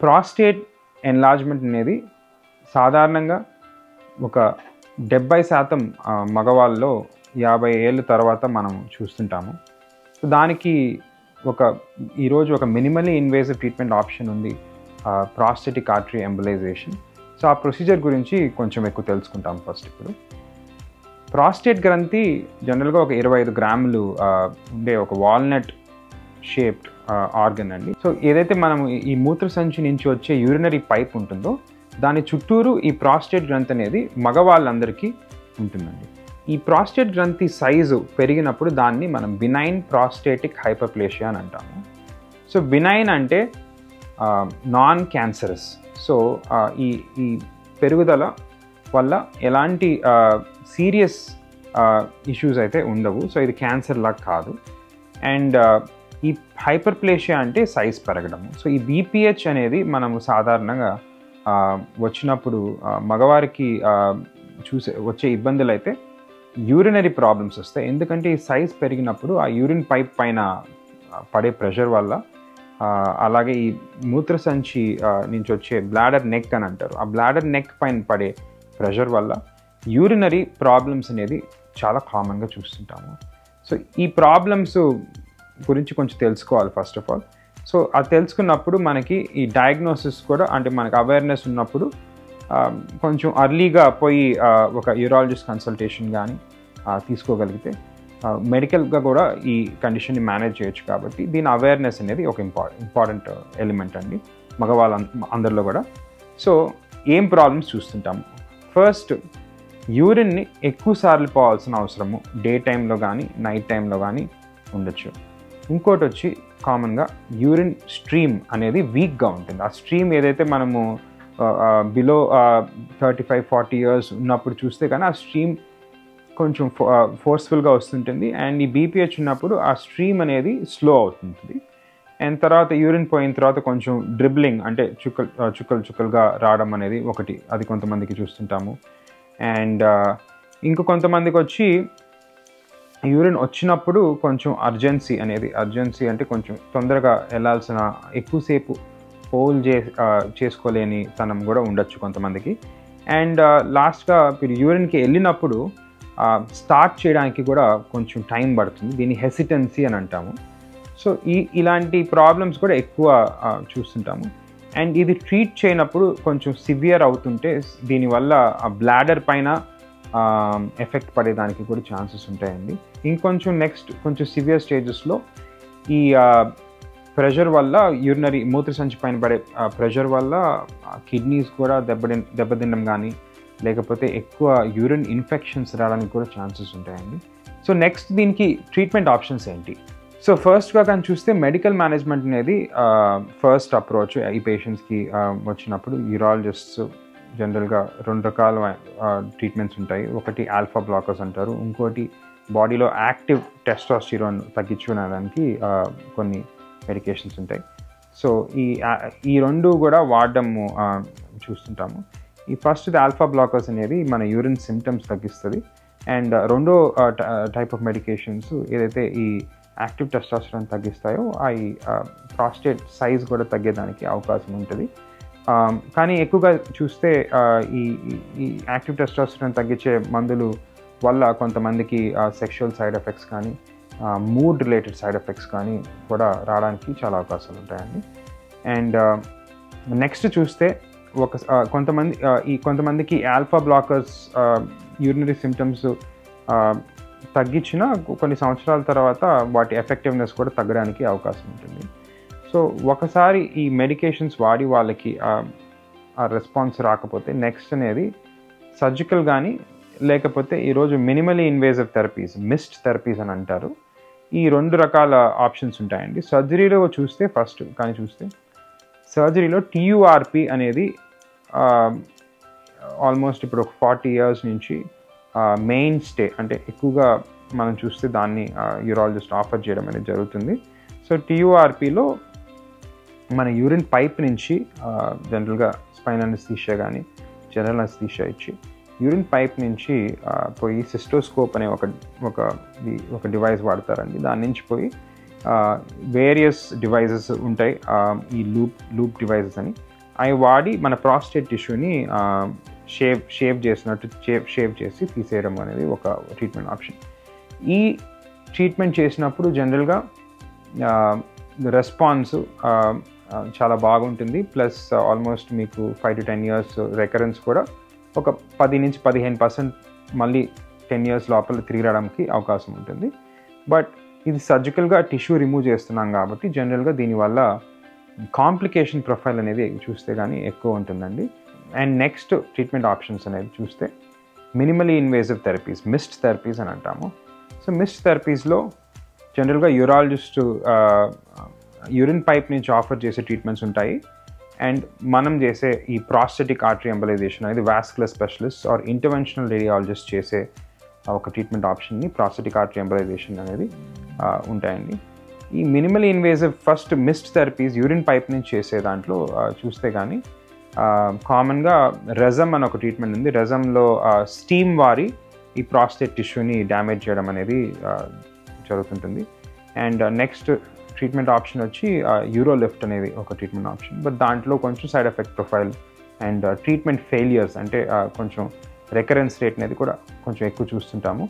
Prostate enlargement అనేది సాధారణంగా ఒక 70% మగవాళ్ళలో 50 ఏళ్ళ తర్వాత మనం చూస్తుంటాము. సో దానికి ఈరోజు ఒక మినిమల్లీ ఇన్వేజివ్ ట్రీట్మెంట్ ఆప్షన్ ఉంది, ప్రాస్టేటిక్ ఆర్టరీ ఎంబలైజేషన్. సో ఆ ప్రొసీజర్ గురించి కొంచెం ఎక్కువ తెలుసుకుంటాం. ఫస్ట్ ఇప్పుడు ప్రాస్టేట్ గ్రంథి జనరల్గా ఒక 25 గ్రాములు ఉండే ఒక వాల్నట్ షేప్డ్ ఆర్గన్ అండి. సో ఏదైతే మనం ఈ మూత్రసంచి నుంచి వచ్చే యూరినరీ పైప్ ఉంటుందో దాని చుట్టూరు ఈ ప్రాస్టేట్ గ్రంథి అనేది మగవాళ్ళందరికీ ఉంటుందండి. ఈ ప్రాస్టేట్ గ్రంథి సైజు పెరిగినప్పుడు దాన్ని మనం బినైన్ ప్రాస్టేటిక్ హైపర్ప్లేషియా అని అంటాము. సో బినైన్ అంటే నాన్ క్యాన్సరస్. సో ఈ పెరుగుదల వల్ల ఎలాంటి సీరియస్ ఇష్యూస్ అయితే ఉండవు. సో ఇది క్యాన్సర్ లాగా కాదు. అండ్ ఈ హైపర్ప్లేషియా అంటే సైజ్ పెరగడము. సో ఈ బీపీహెచ్ అనేది మనము సాధారణంగా వచ్చినప్పుడు మగవారికి వచ్చే ఇబ్బందులు అయితే యూరినరీ ప్రాబ్లమ్స్ వస్తాయి. ఎందుకంటే ఈ సైజ్ పెరిగినప్పుడు ఆ యూరిన్ పైప్ పైన పడే ప్రెషర్ వల్ల, అలాగే ఈ మూత్రసంచి నుంచి వచ్చే బ్లాడర్ నెక్ అని అంటారు, ఆ బ్లాడర్ నెక్ పైన పడే ప్రెషర్ వల్ల యూరినరీ ప్రాబ్లమ్స్ అనేది చాలా కామన్గా చూస్తుంటాము. సో ఈ ప్రాబ్లమ్స్ గురించి కొంచెం తెలుసుకోవాలి ఫస్ట్ ఆఫ్ ఆల్. సో అది తెలుసుకున్నప్పుడు మనకి ఈ డయాగ్నోసిస్ కూడా, అంటే మనకి అవేర్నెస్ ఉన్నప్పుడు కొంచెం అర్లీగా పోయి ఒక యూరాలజిస్ట్ కన్సల్టేషన్ కానీ తీసుకోగలిగితే మెడికల్గా కూడా ఈ కండిషన్ని మేనేజ్ చేయొచ్చు. కాబట్టి దీని అవేర్నెస్ అనేది ఒక ఇంపార్టెంట్ ఎలిమెంట్ అండి మగవాళ్ళ అందరిలో కూడా. సో ఏం ప్రాబ్లమ్స్ చూస్తుంటాము? ఫస్ట్, యూరిన్ని ఎక్కువ సార్లు పోవాల్సిన అవసరము డే టైంలో కానీ నైట్ టైంలో కానీ ఉండొచ్చు. ఇంకోటి వచ్చి కామన్గా యూరిన్ స్ట్రీమ్ అనేది వీక్గా ఉంటుంది. ఆ స్ట్రీమ్ ఏదైతే మనము బిలో 35-40 ఇయర్స్ ఉన్నప్పుడు చూస్తే కానీ ఆ స్ట్రీమ్ కొంచెం ఫోర్స్ఫుల్గా వస్తుంటుంది. అండ్ ఈ బీపీహెచ్ ఉన్నప్పుడు ఆ స్ట్రీమ్ అనేది స్లో అవుతుంటుంది. అండ్ తర్వాత యూరిన్ పోయిన తర్వాత కొంచెం డ్రిబ్లింగ్, అంటే చుక్కలుగా రావడం అనేది ఒకటి, అది కొంతమందికి చూస్తుంటాము. అండ్ ఇంకో కొంతమందికి వచ్చి యూరిన్ వచ్చినప్పుడు కొంచెం అర్జెన్సీ అంటే కొంచెం తొందరగా వెళ్ళాల్సిన, ఎక్కువసేపు హోల్ చేసుకోలేని తనం కూడా ఉండొచ్చు కొంతమందికి. అండ్ లాస్ట్గా మీరు యూరిన్కి వెళ్ళినప్పుడు స్టార్ట్ చేయడానికి కూడా కొంచెం టైం పడుతుంది. దీన్ని హెసిటెన్సీ అని అంటాము. సో ఇలాంటి ప్రాబ్లమ్స్ కూడా ఎక్కువ చూస్తుంటాము. అండ్ ఇది ట్రీట్ చేయనప్పుడు కొంచెం సివియర్ అవుతుంటే దీనివల్ల ఆ బ్లాడర్ పైన ఎఫెక్ట్ పడేదానికి కూడా ఛాన్సెస్ ఉంటాయండి. ఇంకొంచెం నెక్స్ట్ కొంచెం సివియర్ స్టేజెస్లో ఈ ప్రెషర్ వల్ల, యూరినరీ మూత్రసంచి పైన పడే ప్రెషర్ వల్ల కిడ్నీస్ కూడా దెబ్బతినడం కానీ, లేకపోతే ఎక్కువ యూరిన్ ఇన్ఫెక్షన్స్ రావడానికి కూడా ఛాన్సెస్ ఉంటాయండి. సో నెక్స్ట్ దీనికి ట్రీట్మెంట్ ఆప్షన్స్ ఏంటి? సో ఫస్ట్గా కానీ చూస్తే మెడికల్ మేనేజ్మెంట్ అనేది ఫస్ట్ అప్రోచ్. ఈ పేషెంట్స్కి వచ్చినప్పుడు యూరాలజిస్ట్స్ జనరల్గా 2 రకాల ట్రీట్మెంట్స్ ఉంటాయి. ఒకటి ఆల్ఫా బ్లాకర్స్ అంటారు, ఇంకోటి బాడీలో యాక్టివ్ టెస్టోస్టిరోన్ తగ్గించుకునేదానికి కొన్ని మెడికేషన్స్ ఉంటాయి. సో ఈ రెండు కూడా వాడడము చూస్తుంటాము. ఈ ఫస్ట్ ఆల్ఫా బ్లాకర్స్ అనేది మన యూరిన్ సిమ్టమ్స్ తగ్గిస్తుంది. అండ్ రెండో టైప్ ఆఫ్ మెడికేషన్స్ ఏదైతే ఈ యాక్టివ్ టెస్టోస్టిరోన్ తగ్గిస్తాయో అవి ప్రాస్టేట్ సైజ్ కూడా తగ్గేదానికి అవకాశం ఉంటుంది. కానీ ఎక్కువగా చూస్తే ఈ యాక్టివ్ టెస్టోస్టిరోన్ తగ్గించే మందులు వల్ల కొంతమందికి సెక్షువల్ సైడ్ ఎఫెక్ట్స్ కానీ, మూడ్ రిలేటెడ్ సైడ్ ఎఫెక్ట్స్ కానీ కూడా రావడానికి చాలా అవకాశాలు ఉంటాయండి. అండ్ నెక్స్ట్ చూస్తే కొంతమందికి ఆల్ఫా బ్లాకర్స్ యూరినరీ సిమ్టమ్స్ తగ్గించిన కొన్ని సంవత్సరాల తర్వాత వాటి ఎఫెక్టివ్నెస్ కూడా తగ్గడానికి అవకాశం ఉంటుంది. సో ఒకసారి ఈ మెడికేషన్స్ వాడి వాళ్ళకి ఆ రెస్పాన్స్ రాకపోతే నెక్స్ట్ అనేది సర్జికల్ కానీ, లేకపోతే ఈరోజు minimally invasive therapies, MIST therapies అని అంటారు. ఈ 2 రకాల ఆప్షన్స్ ఉంటాయండి. సర్జరీలో చూస్తే సర్జరీలో టీయూఆర్పి అనేది ఆల్మోస్ట్ ఇప్పుడు ఒక 40 ఇయర్స్ నుంచి మెయిన్ స్టే, అంటే ఎక్కువగా మనం చూస్తే దాన్ని యూరాలజిస్ట్ ఆఫర్ చేయడం అనేది జరుగుతుంది. సో టీయూఆర్పిలో మన యూరిన్ పైప్ నుంచి జనరల్గా స్పైనల్ అనస్థీషియా కానీ జనరల్ అనస్థీషియా ఇచ్చి యూరిన్ పైప్ నుంచి పోయి సిస్టోస్కోప్ అనే ఒక డివైస్ వాడతారండి. దాని నుంచి పోయి వేరియస్ డివైజెస్ ఉంటాయి, ఈ లూప్ డివైజెస్ అని. అవి వాడి మన ప్రాస్టేట్ టిష్యూని షేవ్ చేసినట్టు షేవ్ చేసి తీసేయడం అనేది ఒక ట్రీట్మెంట్ ఆప్షన్. ఈ ట్రీట్మెంట్ చేసినప్పుడు జనరల్గా రెస్పాన్స్ చాలా బాగుంటుంది. ప్లస్ ఆల్మోస్ట్ మీకు 5 to 10 years రికరెన్స్ కూడా ఒక 10 నుంచి 15% మళ్ళీ 10 years లోపల తిరిగి రావడానికి అవకాశం ఉంటుంది. బట్ ఇది సర్జికల్గా టిష్యూ రిమూవ్ చేస్తున్నాం కాబట్టి జనరల్గా దీనివల్ల కాంప్లికేషన్ ప్రొఫైల్ అనేది చూస్తే కానీ ఎక్కువ ఉంటుందండి. అండ్ నెక్స్ట్ ట్రీట్మెంట్ ఆప్షన్స్ అనేది చూస్తే minimally invasive therapies, MIST therapies అని అంటాము. సో మిస్ట్ థెరపీస్లో జనరల్గా యూరాలజిస్ట్ యూరిన్ పైప్ నుంచి ఆఫర్ చేసే ట్రీట్మెంట్స్ ఉంటాయి. అండ్ మనం చేసే ఈ ప్రాస్టెటిక్ ఆర్టరీ ఎంబలైజేషన్ అనేది vascular specialist or interventional radiologist చేసే ఒక ట్రీట్మెంట్ ఆప్షన్ని ప్రాస్టెటిక్ ఆర్టరీ ఎంబలైజేషన్ అనేది ఉంటాయండి. ఈ minimal invasive first MIST therapies urine pipe నుంచి చేసే దాంట్లో చూస్తే కానీ కామన్గా రెజమ్ అని ఒక ట్రీట్మెంట్ ఉంది. రెజమ్లో స్టీమ్ వారి ఈ ప్రాస్టేట్ టిష్యూని డ్యామేజ్ చేయడం అనేది జరుగుతుంటుంది. అండ్ నెక్స్ట్ ట్రీట్మెంట్ ఆప్షన్ వచ్చి యూరోలిఫ్ట్ అనేది ఒక ట్రీట్మెంట్ ఆప్షన్. బట్ దాంట్లో కొంచెం side effect profile and treatment failures అంటే కొంచెం రికరెన్స్ రేట్ అనేది కూడా కొంచెం ఎక్కువ చూస్తుంటాము.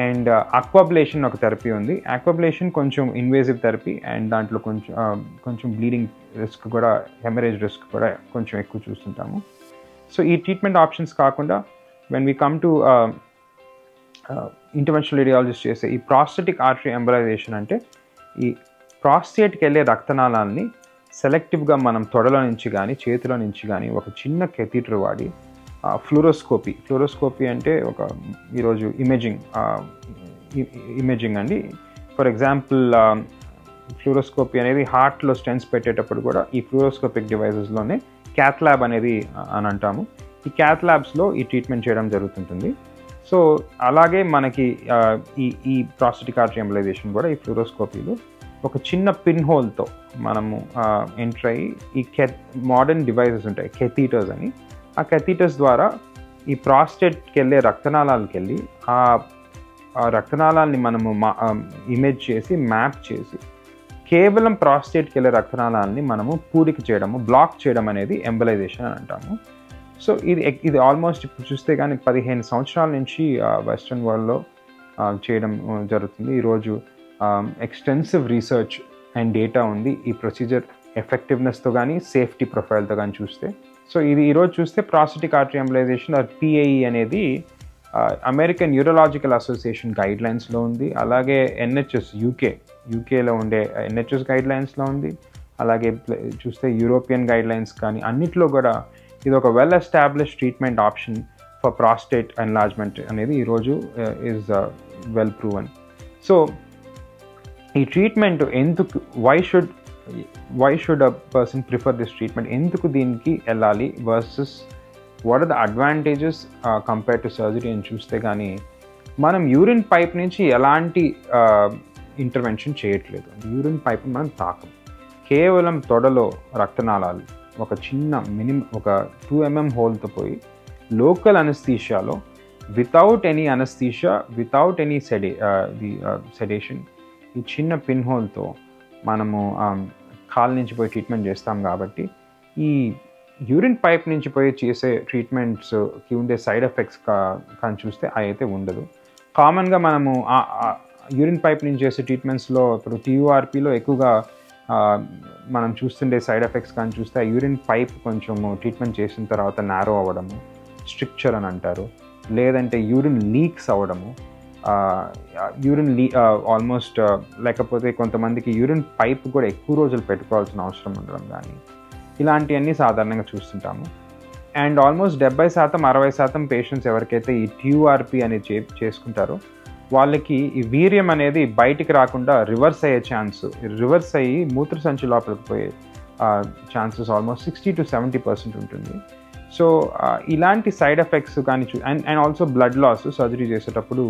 అండ్ అక్వాబ్లేషన్ ఒక థెరపీ ఉంది. అక్వాబ్లేషన్ కొంచెం ఇన్వేజివ్ థెరపీ అండ్ దాంట్లో కొంచెం బ్లీడింగ్ రిస్క్ కూడా, హెమరేజ్ రిస్క్ కూడా కొంచెం ఎక్కువ చూస్తుంటాము. సో ఈ ట్రీట్మెంట్ ఆప్షన్స్ కాకుండా when we come to interventional radiologist చేసే ఈ ప్రాస్టెటిక్ ఆర్టరీ ఎంబలైజేషన్ అంటే ఈ ప్రాస్టేట్కి వెళ్ళే రక్తనాళాలని సెలెక్టివ్గా మనం తొడలో నుంచి కానీ చేతిలో నుంచి కానీ ఒక చిన్న కెథీటర్ వాడి ఫ్లూరోస్కోపీ అంటే ఒక ఈరోజు ఇమేజింగ్ అండి. ఫర్ ఎగ్జాంపుల్ ఫ్లూరోస్కోపీ అనేది హార్ట్లో స్టెంట్స్ పెట్టేటప్పుడు కూడా ఈ ఫ్లూరోస్కోపిక్ డివైజెస్లోనే క్యాత్ ల్యాబ్ అనేది అని అంటాము. ఈ క్యాత్ ల్యాబ్స్లో ఈ ట్రీట్మెంట్ చేయడం జరుగుతుంటుంది. సో అలాగే మనకి ఈ ప్రాస్టెటిక్ ఆర్టరీ ఎంబలైజేషన్ కూడా ఈ ఫ్లూరోస్కోపీలో ఒక చిన్న పిన్ హోల్తో మనము ఎంటర్ అయ్యి ఈ మోడర్న్ డివైజెస్ ఉంటాయి కెథీటర్స్ అని. ఆ కెథీటర్స్ ద్వారా ఈ ప్రాస్టేట్కి వెళ్ళే రక్తనాళాలకు వెళ్ళి ఆ రక్తనాళాలని మనము ఇమేజ్ చేసి మ్యాప్ చేసి కేవలం ప్రాస్టేట్కి వెళ్ళే రక్తనాళాలని మనము పూడిక చేయడము, బ్లాక్ చేయడం అనేది ఎంబలైజేషన్ అని అంటాము. సో ఇది ఆల్మోస్ట్ ఇప్పుడు చూస్తే కానీ 15 సంవత్సరాల నుంచి వెస్ట్రన్ వరల్డ్లో చేయడం జరుగుతుంది. ఈరోజు ఎక్స్టెన్సివ్ రీసెర్చ్ అండ్ డేటా ఉంది ఈ ప్రొసీజర్ ఎఫెక్టివ్నెస్తో కానీ సేఫ్టీ ప్రొఫైల్తో కానీ చూస్తే. సో ఇది ఈరోజు చూస్తే prostatic artery embolization or PAE అనేది అమెరికన్ యూరోలాజికల్ అసోసియేషన్ గైడ్లైన్స్లో ఉంది. అలాగే NHS యూకేలో ఉండే NHS గైడ్లైన్స్లో ఉంది. అలాగే చూస్తే యూరోపియన్ గైడ్లైన్స్ కానీ అన్నిట్లో కూడా ఇది ఒక well established treatment option for prostate enlargement అనేది ఈరోజు ఈజ్ వెల్ ప్రూవన్. సో ఈ ట్రీట్మెంట్ ఎందుకు why should a person prefer this treatment, ఎందుకు దీనికి వెళ్ళాలి versus what are the advantages compare to surgery అని చూస్తే కానీ మనం యూరిన్ పైప్ నుంచి ఎలాంటి ఇంటర్వెన్షన్ చేయట్లేదు. యూరిన్ పైప్ మనం తాకం, కేవలం తొడలో రక్తనాళాలు ఒక చిన్న ఒక 2 mm హోల్తో పోయి లోకల్ అనస్థీషియాలో without any anaesthesia without any sedation ఈ చిన్న పిన్ హోల్తో మనము కాలు నుంచి పోయి ట్రీట్మెంట్ చేస్తాం. కాబట్టి ఈ యూరిన్ పైప్ నుంచి పోయి చేసే ట్రీట్మెంట్స్కి ఉండే సైడ్ ఎఫెక్ట్స్ కానీ చూస్తే అయితే ఉండదు. కామన్గా మనము యూరిన్ పైప్ నుంచి చేసే ట్రీట్మెంట్స్లో ఇప్పుడు TURPలో ఎక్కువగా మనం చూస్తుండే సైడ్ ఎఫెక్ట్స్ కానీ చూస్తే ఆ యూరిన్ పైప్ కొంచెము ట్రీట్మెంట్ చేసిన తర్వాత నారో అవ్వడము, స్ట్రిక్చర్ అని అంటారు, లేదంటే యూరిన్ లీక్స్ అవ్వడము, ఆల్మోస్ట్ లేకపోతే కొంతమందికి యూరిన్ పైప్ కూడా ఎక్కువ రోజులు పెట్టుకోవాల్సిన అవసరం ఉండడం కానీ ఇలాంటివన్నీ సాధారణంగా చూస్తుంటాము. అండ్ ఆల్మోస్ట్ 70% 60% పేషెంట్స్ ఎవరికైతే ఈ TURP అనేది చేసుకుంటారో వాళ్ళకి ఈ వీర్యం అనేది బయటికి రాకుండా రివర్స్ అయ్యి మూత్రసంచి లోపలికి పోయే ఛాన్సెస్ ఆల్మోస్ట్ 60 to 70% ఉంటుంది. సో ఇలాంటి సైడ్ ఎఫెక్ట్స్ కానీ and also blood loss surgery చేసేటప్పుడు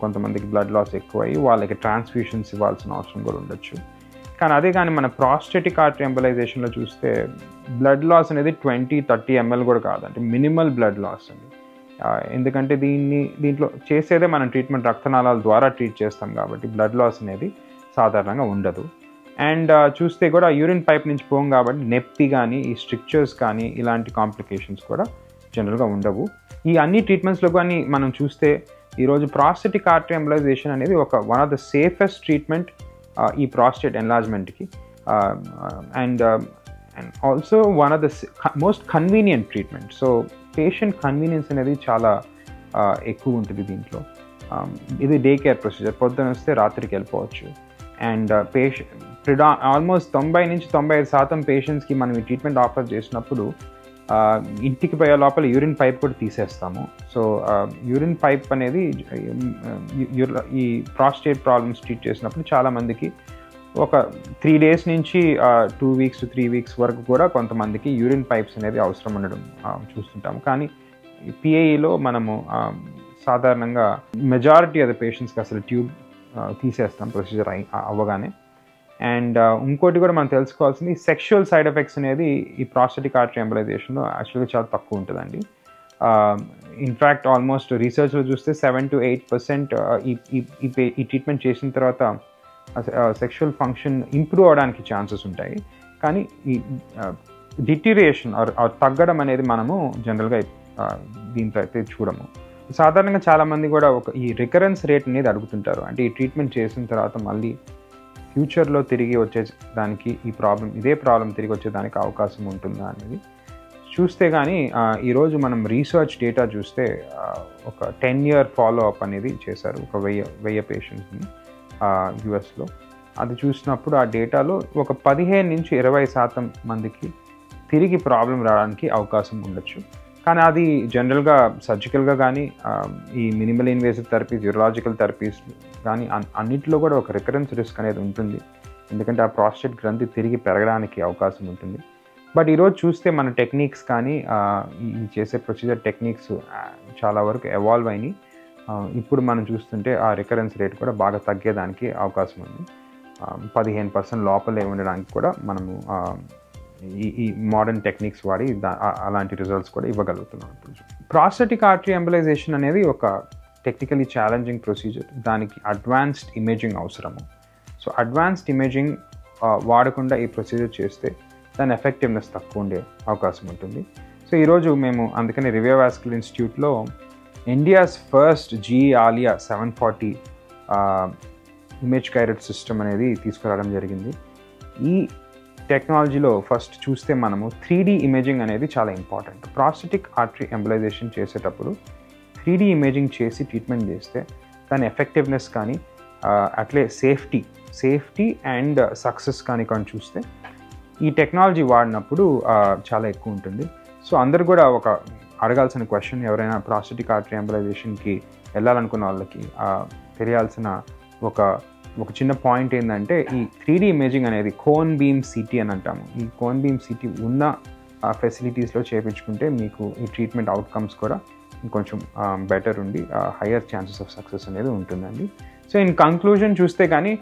కొంతమందికి బ్లడ్ లాస్ ఎక్కువ అయ్యి వాళ్ళకి ట్రాన్స్ఫ్యూషన్స్ ఇవ్వాల్సిన అవసరం కూడా ఉండొచ్చు. కానీ మన ప్రాస్టెటిక్ ఆర్టరీ ఎంబలైజేషన్లో చూస్తే బ్లడ్ లాస్ అనేది 20-30 ml కూడా కాదంటే మినిమల్ బ్లడ్ లాస్ అండి. ఎందుకంటే దీంట్లో చేసేదే మనం ట్రీట్మెంట్ రక్తనాళాల ద్వారా ట్రీట్ చేస్తాం కాబట్టి బ్లడ్ లాస్ అనేది సాధారణంగా ఉండదు. అండ్ చూస్తే కూడా యూరిన్ పైప్ నుంచి పోం కాబట్టి నొప్పి కానీ ఈ స్ట్రిక్చర్స్ కానీ ఇలాంటి కాంప్లికేషన్స్ కూడా జనరల్గా ఉండవు. ఈ అన్ని ట్రీట్మెంట్స్లో కానీ మనం చూస్తే ఈరోజు ప్రాస్థెటిక్ ఆర్టరీ ఎంబలైజేషన్ అనేది one of the safest treatment ఈ ప్రాస్టేట్ ఎన్లార్జ్మెంట్కి, and also one of the most convenient treatment. So patient convenience అనేది చాలా ఎక్కువ ఉంటుంది దీంట్లో. ఇది డే కేర్ ప్రొసీజర్, పొద్దున వస్తే రాత్రికి వెళ్ళిపోవచ్చు. అండ్ ఆల్మోస్ట్ 90-95% పేషెంట్స్కి మనం ఈ ట్రీట్మెంట్ ఆఫర్ చేసినప్పుడు ఇంటికి పోయే లోపల యూరిన్ పైప్ కూడా తీసేస్తాము. సో యూరిన్ పైప్ అనేది ఈ ప్రాస్టేట్ ప్రాబ్లమ్స్ ట్రీట్ చేసినప్పుడు చాలామందికి ఒక 3 days నుంచి 2 weeks to 3 weeks వరకు కూడా కొంతమందికి యూరిన్ పైప్స్ అనేది అవసరం ఉండడం చూస్తుంటాము. కానీ పిఐఈలో మనము సాధారణంగా మెజారిటీ ఆఫ్ ద పేషెంట్స్కి అసలు ట్యూబ్ తీసేస్తాం ప్రొసీజర్ అవ్వగానే. అండ్ ఇంకోటి కూడా మనం తెలుసుకోవాల్సింది, సెక్షువల్ సైడ్ ఎఫెక్ట్స్ అనేది ఈ ప్రాస్టెటిక్ ఆర్టరీ ఎంబలైజేషన్లో యాక్చువల్గా చాలా తక్కువ ఉంటుందండి. ఇన్ఫ్యాక్ట్ ఆల్మోస్ట్ రీసెర్చ్లో చూస్తే 7 to 8% ఈ ట్రీట్మెంట్ చేసిన తర్వాత సెక్షువల్ ఫంక్షన్ ఇంప్రూవ్ అవడానికి ఛాన్సెస్ ఉంటాయి. కానీ ఈ డిటీరియేషన్ ఆర్ తగ్గడం అనేది మనము జనరల్గా దీంట్లో అయితే చూడము. సాధారణంగా చాలామంది కూడా ఈ రికరెన్స్ రేట్ అనేది అడుగుతుంటారు. అంటే ఈ ట్రీట్మెంట్ చేసిన తర్వాత మళ్ళీ ఫ్యూచర్లో తిరిగి వచ్చేదానికి ఇదే ప్రాబ్లం తిరిగి వచ్చేదానికి అవకాశం ఉంటుందా అనేది చూస్తే కానీ ఈరోజు మనం రీసెర్చ్ డేటా చూస్తే ఒక 10-year ఫాలోఅప్ అనేది చేశారు ఒక 1000 పేషెంట్స్ని యుఎస్లో. అది చూసినప్పుడు ఆ డేటాలో ఒక 15-20% మందికి తిరిగి ప్రాబ్లం రావడానికి అవకాశం ఉండొచ్చు. కానీ అది జనరల్గా సర్జికల్గా కానీ ఈ minimal invasive therapies, urological therapies కానీ అన్నింటిలో కూడా ఒక రికరెన్స్ రిస్క్ అనేది ఉంటుంది. ఎందుకంటే ఆ ప్రాస్టేట్ గ్రంథి తిరిగి పెరగడానికి అవకాశం ఉంటుంది. బట్ ఈరోజు చూస్తే మన టెక్నిక్స్ కానీ ఈ చేసే ప్రొసీజర్ టెక్నిక్స్ చాలా వరకు ఎవాల్వ్ అయినాయి. ఇప్పుడు మనం చూస్తుంటే ఆ రికరెన్స్ రేట్ కూడా బాగా తగ్గేదానికి అవకాశం ఉంది. 15% లోపలే ఉండడానికి కూడా మనము ఈ మోడర్న్ టెక్నిక్స్ వాడి అలాంటి రిజల్ట్స్ కూడా ఇవ్వగలుగుతున్నాం. ప్రాస్టెటిక్ ఆర్టరీ ఎంబలైజేషన్ అనేది ఒక టెక్నికలీ ఛాలెంజింగ్ ప్రొసీజర్. దానికి అడ్వాన్స్డ్ ఇమేజింగ్ అవసరము. సో అడ్వాన్స్డ్ ఇమేజింగ్ వాడకుండా ఈ ప్రొసీజర్ చేస్తే దాని ఎఫెక్టివ్నెస్ తక్కువ ఉండే అవకాశం ఉంటుంది. సో ఈరోజు మేము అందుకని రివియోవాస్కులర్ ఇన్స్టిట్యూట్లో India's first GE Alia 740 image guided system అనేది తీసుకురావడం జరిగింది. ఈ టెక్నాలజీలో ఫస్ట్ చూస్తే మనము 3D ఇమేజింగ్ అనేది చాలా ఇంపార్టెంట్. ప్రాస్టెటిక్ ఆర్టరీ ఎంబలైజేషన్ చేసేటప్పుడు 3D ఇమేజింగ్ చేసి ట్రీట్మెంట్ చేస్తే దాని ఎఫెక్టివ్నెస్ కానీ అట్లే సేఫ్టీ అండ్ సక్సెస్ కానీ చూస్తే ఈ టెక్నాలజీ వాడినప్పుడు చాలా ఎక్కువ ఉంటుంది. సో అందరు కూడా ఒక అడగాల్సిన క్వశ్చన్, ఎవరైనా ప్రాస్టెటిక్ ఆర్టరీ ఎంబలైజేషన్కి వెళ్ళాలనుకున్న వాళ్ళకి తెలియాల్సిన ఒక చిన్న పాయింట్ ఏంటంటే ఈ 3D ఇమేజింగ్ అనేది కోన్ బీమ్ సిటీ అని అంటాము. ఈ కోన్ బీమ్ సిటీ ఉన్న ఫెసిలిటీస్లో చేయించుకుంటే మీకు ఈ ట్రీట్మెంట్ అవుట్కమ్స్ కూడా ఇంకొంచెం బెటర్ ఉండి హయ్యర్ ఛాన్సెస్ ఆఫ్ సక్సెస్ అనేది ఉంటుందండి. సో ఇన్ కంక్లూజన్ చూస్తే కానీ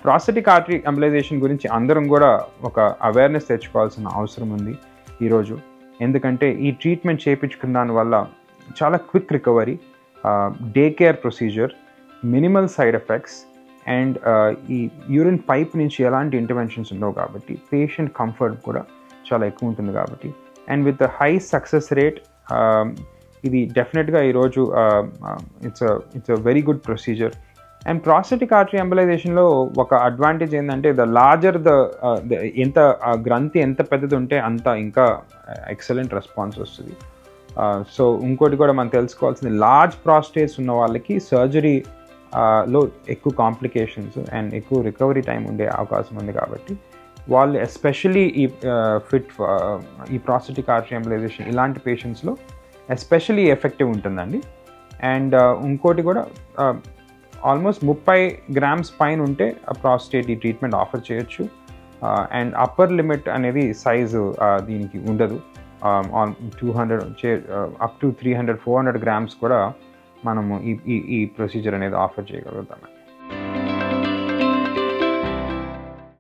ప్రాస్టెటిక్ ఆర్టరీ ఎంబలైజేషన్ గురించి అందరం కూడా ఒక అవేర్నెస్ తెచ్చుకోవాల్సిన అవసరం ఉంది ఈరోజు. ఎందుకంటే ఈ ట్రీట్మెంట్ చేయించుకున్న దానివల్ల చాలా quick recovery, day care procedure, minimal side effects and ఈ యూరిన్ పైప్ నుంచి ఎలాంటి ఇంటర్వెన్షన్స్ ఉండవు కాబట్టి పేషెంట్ కంఫర్ట్ కూడా చాలా ఎక్కువ ఉంటుంది కాబట్టి and with high success rate ఇది డెఫినెట్గా ఈరోజు it's a very good procedure. And prostatic artery ఎంబలైజేషన్లో ఒక అడ్వాంటేజ్ ఏంటంటే ఎంత గ్రంథి ఎంత పెద్దది ఉంటే అంత ఇంకా ఎక్సలెంట్ రెస్పాన్స్ వస్తుంది. సో ఇంకోటి కూడా మనం తెలుసుకోవాల్సింది, లార్జ్ ప్రాస్టేట్స్ ఉన్న వాళ్ళకి సర్జరీలో ఎక్కువ కాంప్లికేషన్స్ అండ్ ఎక్కువ రికవరీ టైం ఉండే అవకాశం ఉంది కాబట్టి వాళ్ళు ఎస్పెషలీ ఈ ప్రాస్టెటిక్ ఆర్టరీ ఎంబలైజేషన్ ఇలాంటి పేషెంట్స్లో ఎస్పెషలీ ఎఫెక్టివ్ ఉంటుందండి. అండ్ ఇంకోటి కూడా ఆల్మోస్ట్ 30 grams పైన ఉంటే ప్రాస్టేట్ ఈ ట్రీట్మెంట్ ఆఫర్ చేయొచ్చు. అండ్ అప్పర్ లిమిట్ అనేది సైజు దీనికి ఉండదు. 200 అప్ టు 300-400 grams కూడా మనము ఈ ప్రొసీజర్ అనేది ఆఫర్ చేయగలుగుతాం.